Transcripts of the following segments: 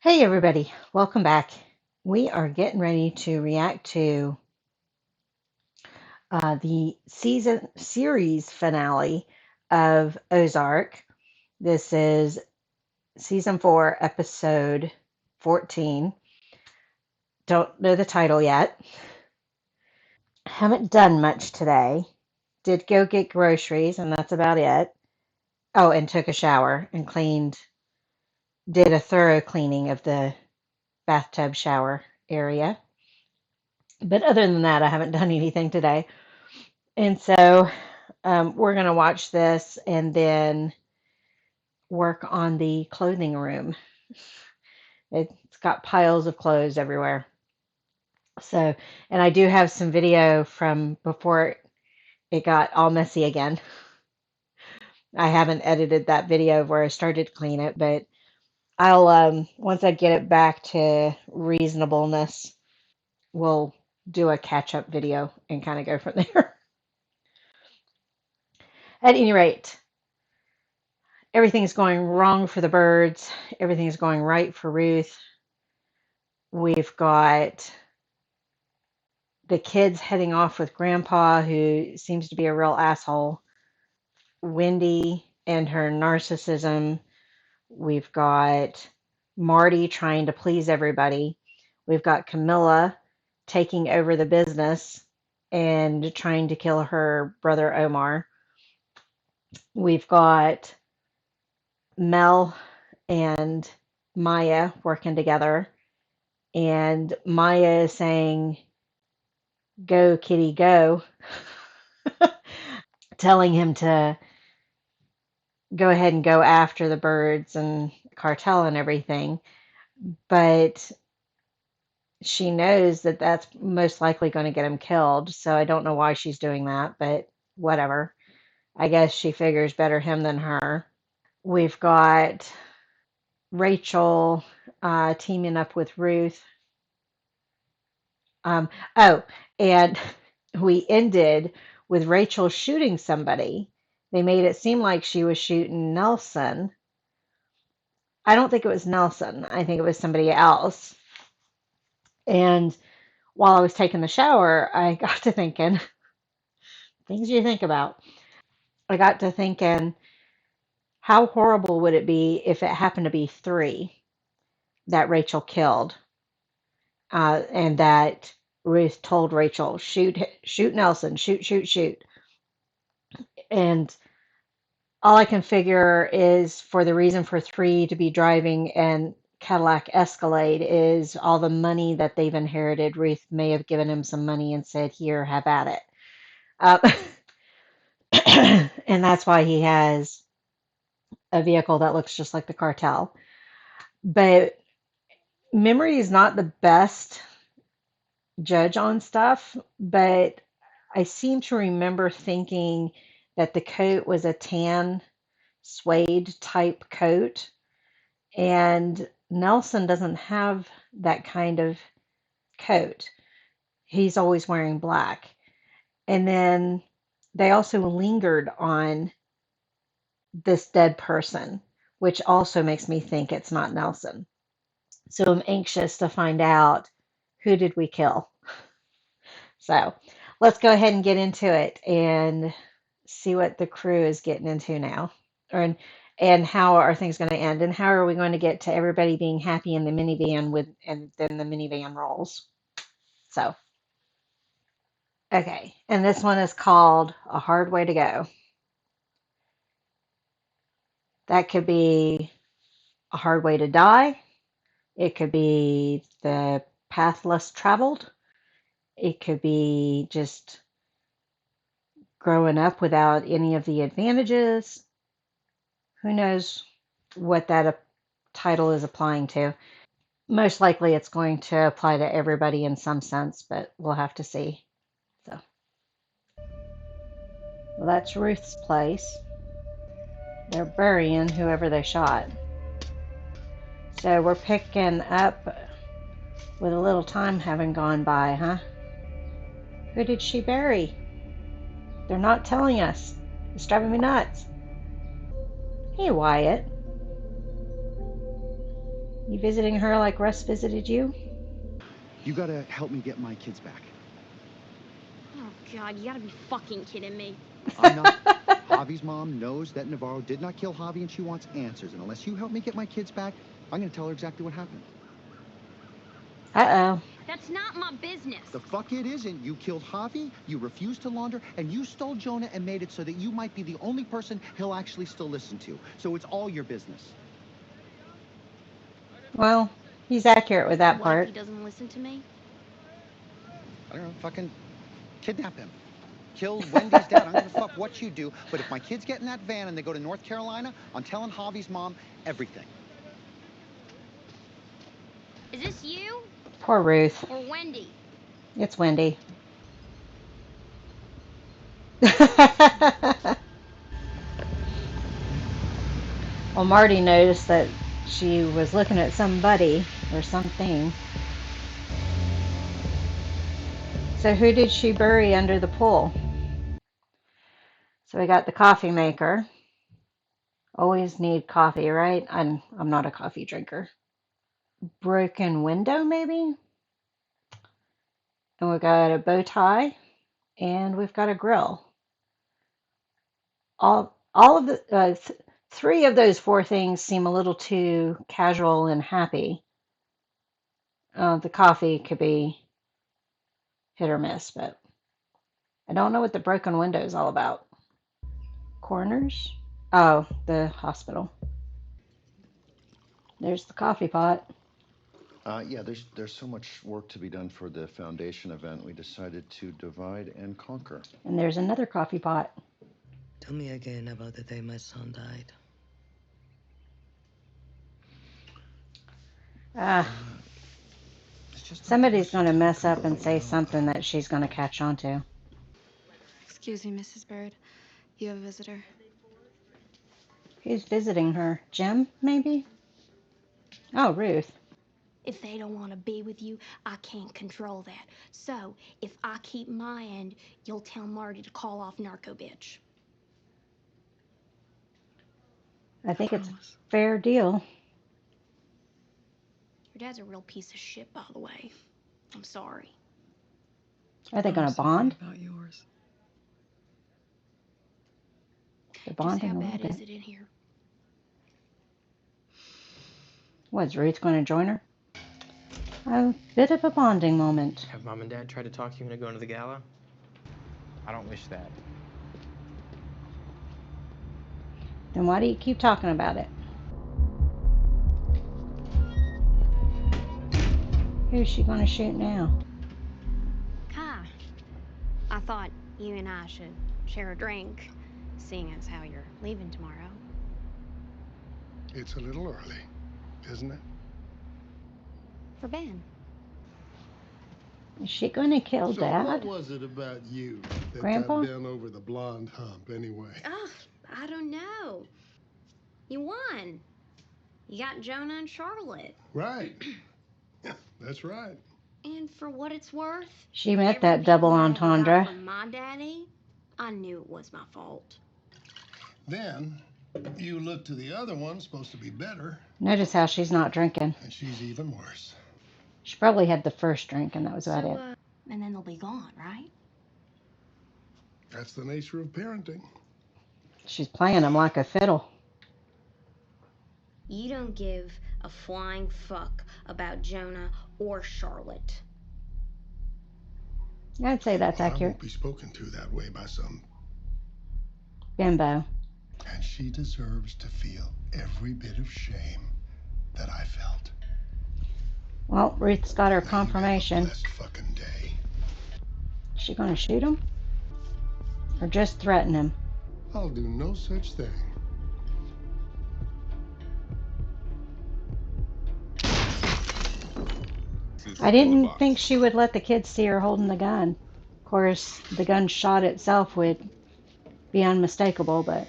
Hey everybody, welcome back. We are getting ready to react to the season series finale of Ozark. This is season 4, episode 14. Don't know the title yet. Haven't done much today. Did go get groceries, and that's about it. Oh, and took a shower and cleaned, did a thorough cleaning of the bathtub shower area. But other than that, I haven't done anything today. And so we're going to watch this and then work on the clothing room. It's got piles of clothes everywhere. So, and I do have some video from before it got all messy again. I haven't edited that video where I started to clean it, but I'll, once I get it back to reasonableness, we'll do a catch up video and kind of go from there. At any rate, everything's going wrong for the birds, everything's going right for Ruth. We've got the kids heading off with Grandpa, who seems to be a real asshole. Wendy and her narcissism. We've got Marty trying to please everybody. We've got Camilla taking over the business and trying to kill her brother Omar. We've got Mel and Maya working together. And Maya is saying, "Go, kitty, go," telling him to go ahead and go after the birds and cartel and everything. But she knows that that's most likely going to get him killed. So I don't know why she's doing that, but whatever. I guess she figures better him than her. We've got Rachel teaming up with Ruth. Um, oh, and we ended with Rachel shooting somebody. They made it seem like she was shooting Nelson. I don't think it was Nelson. I think it was somebody else. And while I was taking the shower, I got to thinking, things you think about. I got to thinking, how horrible would it be if it happened to be three that Rachel killed, and that Ruth told Rachel, shoot, shoot Nelson, shoot, shoot, shoot. And all I can figure is for the reason for three to be driving an Cadillac Escalade is all the money that they've inherited. Ruth may have given him some money and said, "Here, have at it." Uh, and that's why he has a vehicle that looks just like the cartel. But memory is not the best judge on stuff, but I seem to remember thinking that the coat was a tan suede type coat, and Nelson doesn't have that kind of coat. He's always wearing black. And then they also lingered on this dead person, which also makes me think it's not Nelson. So I'm anxious to find out, who did we kill. So let's go ahead and get into it and see what the crew is getting into now. Or, and how are things going to end? And how are we going to get to everybody being happy in the minivan with, and then the minivan rolls? So, okay. And this one is called A Hard Way to Go. That could be a hard way to die. It could be the path less traveled. It could be just growing up without any of the advantages. Who knows what that title is applying to? Most likely it's going to apply to everybody in some sense, but we'll have to see. So, well, that's Ruth's place. They're burying whoever they shot. So we're picking up with a little time having gone by, huh? Who did she bury? They're not telling us. It's driving me nuts. Hey, Wyatt. You visiting her like Russ visited you? You gotta help me get my kids back. Oh, God, you gotta be fucking kidding me. I'm not. Javi's mom knows that Navarro did not kill Javi and she wants answers. And unless you help me get my kids back, I'm gonna tell her exactly what happened. Uh-oh. That's not my business. The fuck it isn't. You killed Javi, you refused to launder, and you stole Jonah and made it so that you might be the only person he'll actually still listen to. So it's all your business. Well, he's accurate with that What if he part. doesn't listen to me? I don't know, fucking kidnap him. Kill Wendy's dad. I don't give a fuck what you do. But if my kids get in that van and they go to North Carolina, I'm telling Javi's mom everything. Is this you? Poor Ruth. Or Wendy? It's Wendy. Well, Marty noticed that she was looking at somebody or something. So who did she bury under the pool? So we got the coffee maker. Always need coffee, right? I'm not a coffee drinker. Broken window, maybe? And we got a bow tie, and we've got a grill. All of the three of those four things seem a little too casual and happy. The coffee could be hit or miss, but I don't know what the broken window is all about. Corners? Oh, the hospital. There's the coffee pot. Yeah, there's so much work to be done for the foundation event. We decided to divide and conquer. And there's another coffee pot. Tell me again about the day my son died. Ah, It's just not too somebody's much to going to talk mess up about, and you say know. something that she's going to catch on to. Excuse me, Mrs. Bird. You have a visitor. Who's visiting her? Jim, maybe? Oh, Ruth. If they don't want to be with you, I can't control that. So, if I keep my end, you'll tell Marty to call off Narco Bitch. I I think it's a promise. fair deal. Your dad's a real piece of shit, by the way. I'm sorry. Are they going I'm to sorry bond? about yours. They're Just bonding how a little bad bit. is it in here? Was Ruth going to join her? A bit of a bonding moment. Have Mom and Dad tried to talk you into going to the gala? I don't wish that. Then why do you keep talking about it? Who's she going to shoot now? Hi. I thought you and I should share a drink, seeing as how you're leaving tomorrow. It's a little early, isn't it? For Ben. Is she going to kill So what Dad? was it about you that Grandpa? got Ben over the blonde hump anyway? Ugh, I don't know. You won. You got Jonah and Charlotte. Right. Yeah, that's right. And for what it's worth, She meant every that double piece I ever got entendre. from my daddy, I knew it was my fault. Then you look to the other one, supposed to be better, Notice how she's not drinking. and she's even worse. She probably had the first drink, and that was about So, it. and then they'll be gone, right? That's the nature of parenting. She's playing him like a fiddle. You don't give a flying fuck about Jonah or Charlotte. I'd say that's Well, I accurate. won't be spoken to that way by some, Bimbo. and she deserves to feel every bit of shame that I felt. Well, Ruth's got her Now you have a confirmation. blessed fucking day. Is she going to shoot him? Or just threaten him? I'll do no such thing. I didn't think she would let the kids see her holding the gun. Of course, the gun shot itself would be unmistakable, but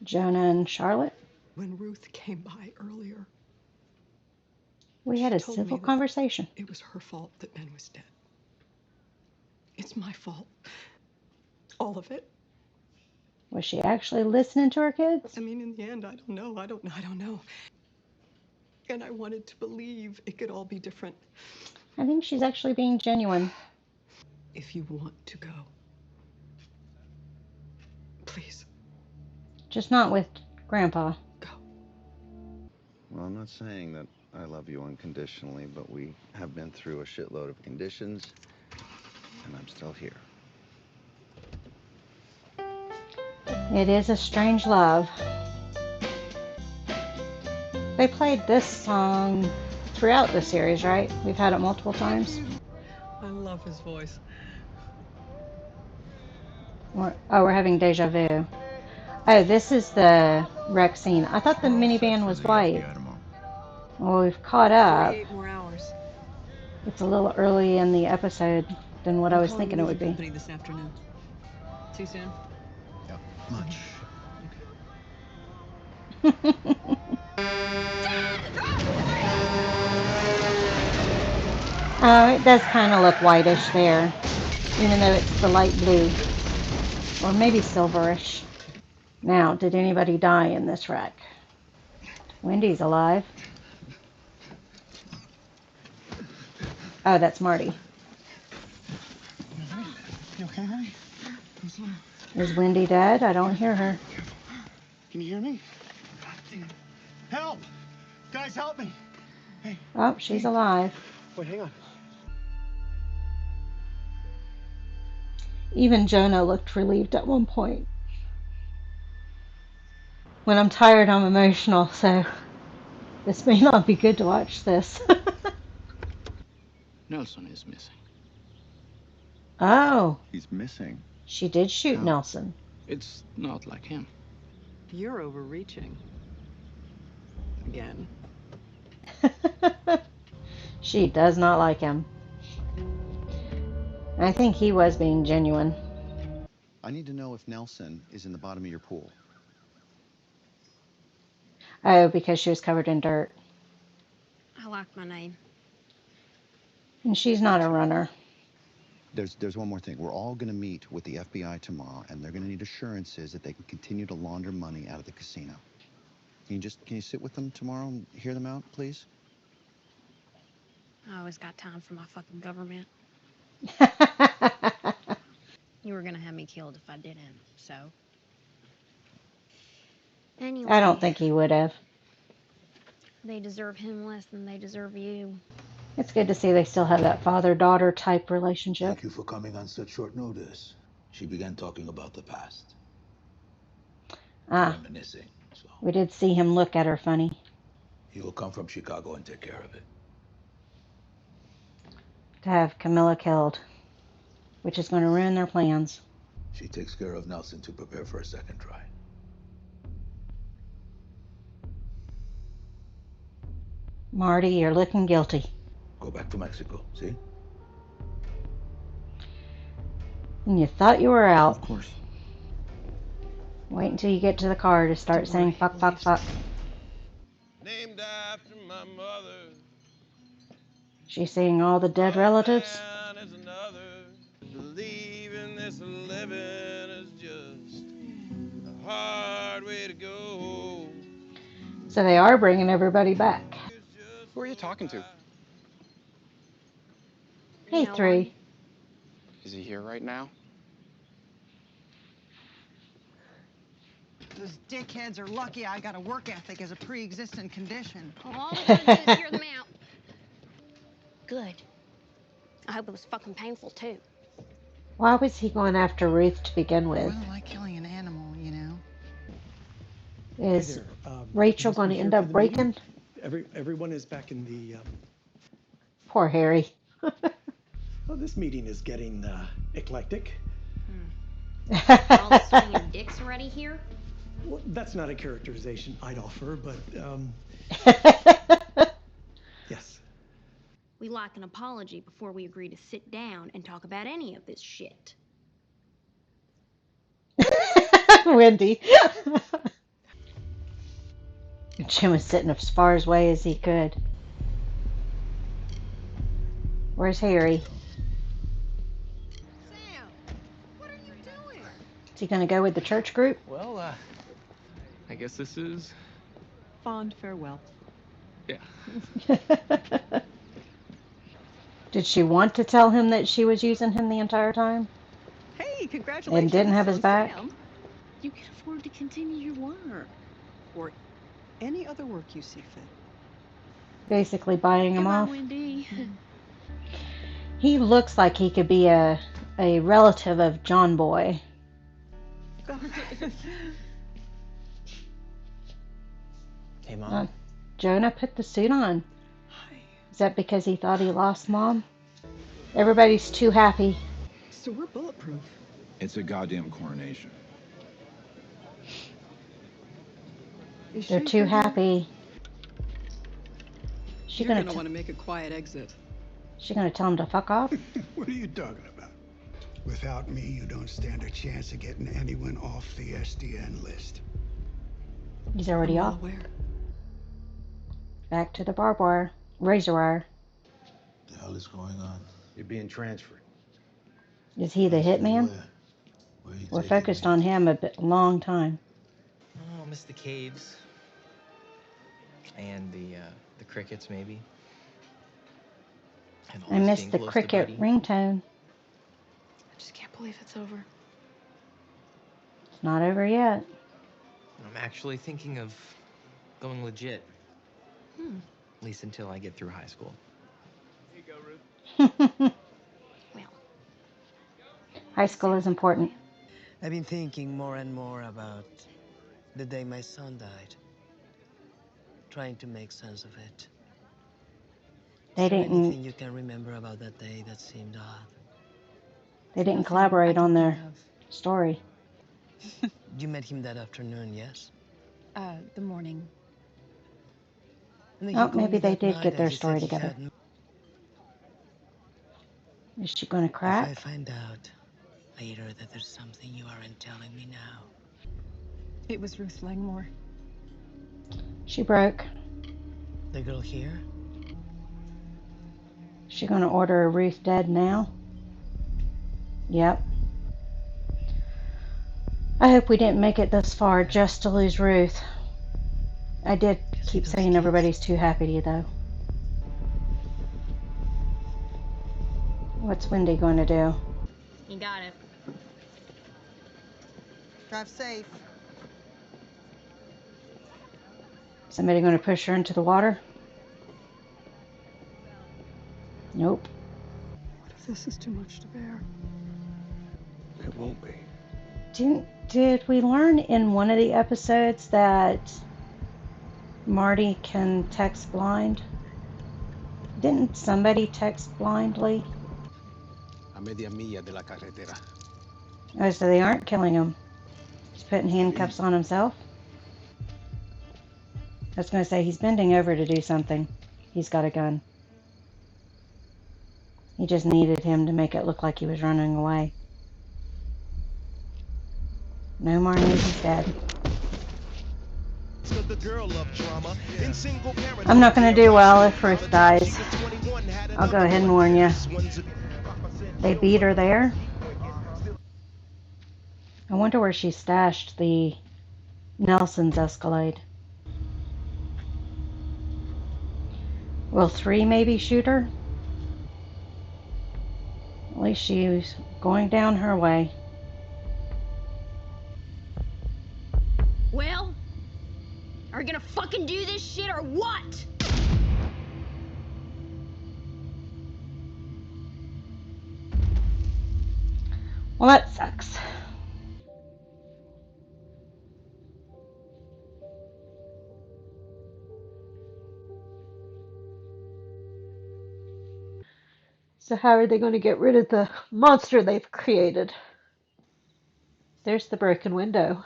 Jonah and Charlotte, When Ruth came by earlier, we had she a told me civil that conversation. it was her fault that Ben was dead. It's my fault. All of it. Was she actually listening to her kids? I mean, in the end, I don't know. I don't know. And I wanted to believe it could all be different. I think she's actually being genuine. If you want to go, please Just not with Grandpa. go. Well, I'm not saying that I love you unconditionally, but we have been through a shitload of conditions, and I'm still here. It is a strange love. They played this song throughout the series, right? We've had it multiple times. I love his voice. We're having deja vu. Oh, this is the wreck scene. I thought the minivan was white. Well, we've caught up. 48 more hours. It's a little early in the episode than what I I'm was calling thinking the it movie would be. company this afternoon. Too soon? Yep, much. It does kind of look whitish there, even though it's the light blue. Or maybe silverish. Now, did anybody die in this wreck? Wendy's alive. Oh, that's Marty. You okay, honey? Is Wendy dead? I don't hear her. Can you hear me? Help! Guys, help me! Hey. Oh, she's alive. Wait, hang on. Even Jonah looked relieved at one point. When I'm tired, I'm emotional, so this may not be good to watch this. Nelson is missing. Oh, He's missing. she did shoot How? Nelson. It's not like him. You're overreaching. Again. She does not like him. I think he was being genuine. I need to know if Nelson is in the bottom of your pool. Oh, because she was covered in dirt. I like my name. And she's not a runner. There's one more thing. We're all going to meet with the FBI tomorrow, and they're going to need assurances that they can continue to launder money out of the casino. Can you sit with them tomorrow and hear them out, please? I always got time for my fucking government. You were gonna have me killed if I didn't, so. Anyway. I don't think he would have. They deserve him less than they deserve you. It's good to see they still have that father-daughter type relationship. Thank you for coming on such short notice. She began talking about the past. Reminiscing, so. We did see him look at her funny. He will come from Chicago and take care of it. To have Camilla killed, which is going to ruin their plans. She takes care of Nelson to prepare for a second try. Marty, you're looking guilty. Go back to Mexico, see? And you thought you were out. Of course. Wait until you get to the car to start saying fuck, fuck, fuck. Named after my mother. She's seeing all the dead relatives. Believing this living is just a hard way to go. So they are bringing everybody back. Who are you talking to? Hey, No three. one. Is he here right now? Those dickheads are lucky I got a work ethic as a pre-existing condition. Well, all we gotta do is hear them out. Good. I hope it was fucking painful, too. Why was he going after Ruth to begin with? Well, like killing an animal, you know. Is Rachel going to end up breaking? Everyone is back in the. Poor Harry. Well, this meeting is getting eclectic. All the swinging dicks already here? Well, that's not a characterization I'd offer, but yes. We like an apology before we agree to sit down and talk about any of this shit. Wendy. Jim was sitting as far away as he could. Where's Harry? Sam, what are you doing? Is he going to go with the church group? Well, I guess this is... Fond farewell. Yeah. Did she want to tell him that she was using him the entire time? Hey, And didn't congratulations have his on back? Sam. You can afford to continue your work. Or any other work you see fit. Basically buying him Goodbye, off. Wendy. He looks like he could be a relative of John Boy. Hey, Mom. Jonah put the suit on. Is that because he thought he lost Mom? Everybody's too happy. So we're bulletproof. It's a goddamn coronation. They're too happy. You're gonna want to make a quiet exit. She gonna tell him to fuck off? What are you talking about? Without me, you don't stand a chance of getting anyone off the SDN list. He's already off. Back to the barbed wire. Razor wire. What the hell is going on? You're being transferred. Is he the hitman? We're focused on him a long time. Oh, I'll miss the caves. And the crickets, maybe. And I always missed being the close to cricket Buddy. ringtone. I just can't believe it's over. It's not over yet. I'm actually thinking of going legit. At least until I get through high school. Here you go, Ruth. High school is important. I've been thinking more and more about the day my son died. Trying to make sense of it. They Is there didn't. anything you can remember about that day that seemed odd? They didn't collaborate on their story. You met him that afternoon, yes? The morning. And then Oh, he called maybe me they that did night get and their he said story he together. had Is she gonna If I crack? find out later that there's something you aren't telling me now. It was Ruth Langmore. She broke. The girl here? She gonna order a Ruth dead now? Yep. I hope we didn't make it this far just to lose Ruth. I did keep saying everybody's too happy though. What's Wendy going to do? You got it. Drive safe. Somebody going to push her into the water? Nope. What if this is too much to bear? It won't be. Did we learn in one of the episodes that Marty can text blind? Didn't somebody text blindly? A media milla de la carretera. Oh, so they aren't killing him. He's putting handcuffs on himself. I was going to say, he's bending over to do something. He's got a gun. He just needed him to make it look like he was running away. No more news, he's dead. I'm not going to do well if Ruth dies. I'll go ahead and warn you. They beat her there. I wonder where she stashed the Nelson's Escalade. Will 3 maybe shoot her? At least she's going down her way. Well, are we gonna fucking do this shit or what? Well, that sucks. So how are they going to get rid of the monster they've created? There's the broken window.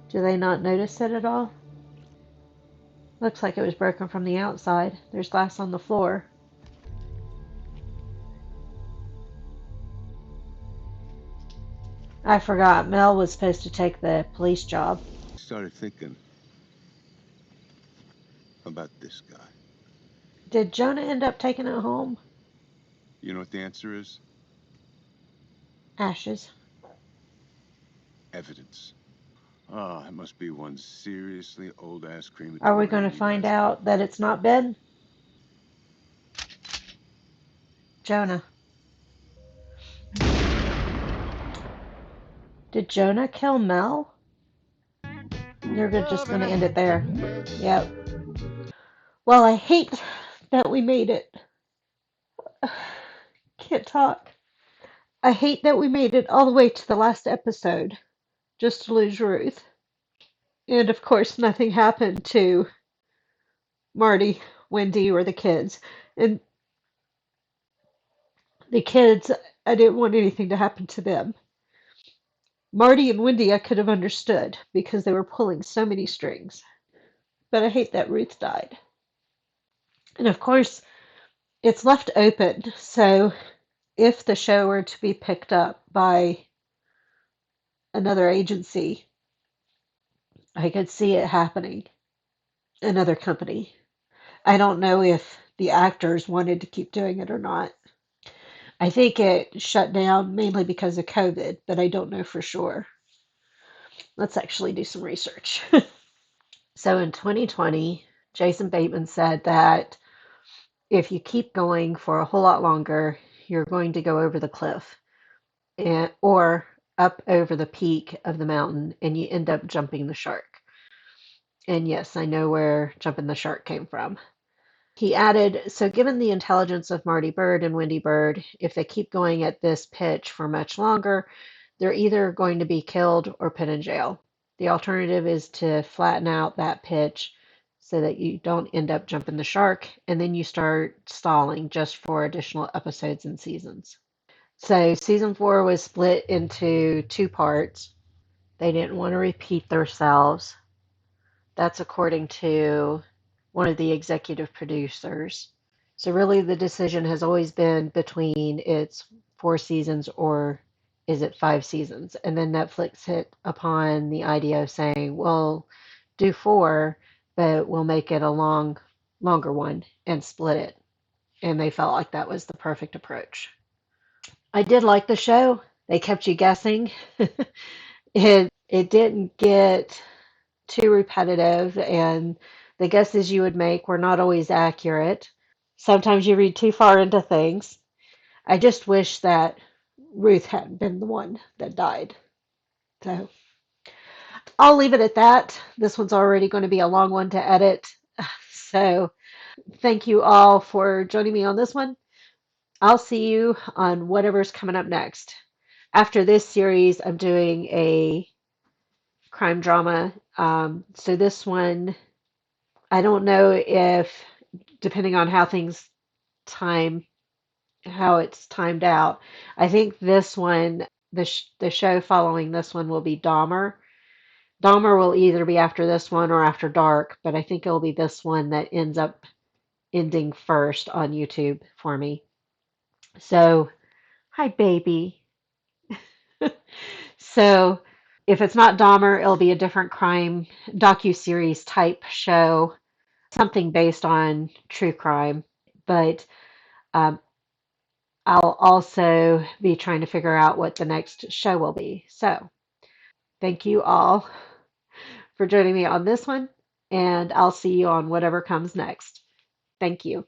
Do they not notice it at all? Looks like it was broken from the outside. There's glass on the floor. I forgot. Mel was supposed to take the police job. Started thinking about this guy. Did Jonah end up taking it home? You know what the answer is? Ashes. Evidence. Ah, it must be one seriously old-ass Are we crematorium going to you find guys have. out that it's not Ben? Jonah. Did Jonah kill Mel? Just going to end it there. Yep. Well, I hate that we made it. Can't talk. I hate that we made it all the way to the last episode just to lose Ruth. And of course, nothing happened to Marty, Wendy, or the kids. And the kids, I didn't want anything to happen to them. Marty and Wendy, I could have understood because they were pulling so many strings. But I hate that Ruth died. And of course, it's left open. So if the show were to be picked up by another agency, I could see it happening. Another company. I don't know if the actors wanted to keep doing it or not. I think it shut down mainly because of COVID, but I don't know for sure. Let's actually do some research. So in 2020, Jason Bateman said that if you keep going for a whole lot longer, you're going to go over the cliff or up over the peak of the mountain and you end up jumping the shark. And yes, I know where jumping the shark came from. He added, so given the intelligence of Marty Bird and Wendy Bird, if they keep going at this pitch for much longer, they're either going to be killed or put in jail. The alternative is to flatten out that pitch so that you don't end up jumping the shark and then you start stalling just for additional episodes and seasons. So season 4 was split into 2 parts. They didn't want to repeat themselves. That's according to one of the executive producers. So really the decision has always been between it's 4 seasons or is it 5 seasons? And then Netflix hit upon the idea of saying, well, do 4, but we'll make it a longer one and split it. And they felt like that was the perfect approach. I did like the show. They kept you guessing. It didn't get too repetitive, and the guesses you would make were not always accurate. Sometimes you read too far into things. I just wish that Ruth hadn't been the one that died. So I'll leave it at that. This one's already going to be a long one to edit. So thank you all for joining me on this one. I'll see you on whatever's coming up next. After this series, I'm doing a crime drama. So this one, I don't know if, depending on how things time, how it's timed out, I think this one, the show following this one will be Dahmer. Dahmer will either be after this one or after dark, but I think it'll be this one that ends up ending first on YouTube for me. So, hi, baby. So, if it's not Dahmer, it'll be a different crime docu-series type show, something based on true crime. But um, I'll also be trying to figure out what the next show will be. So, thank you all for joining me on this one, and I'll see you on whatever comes next. Thank you.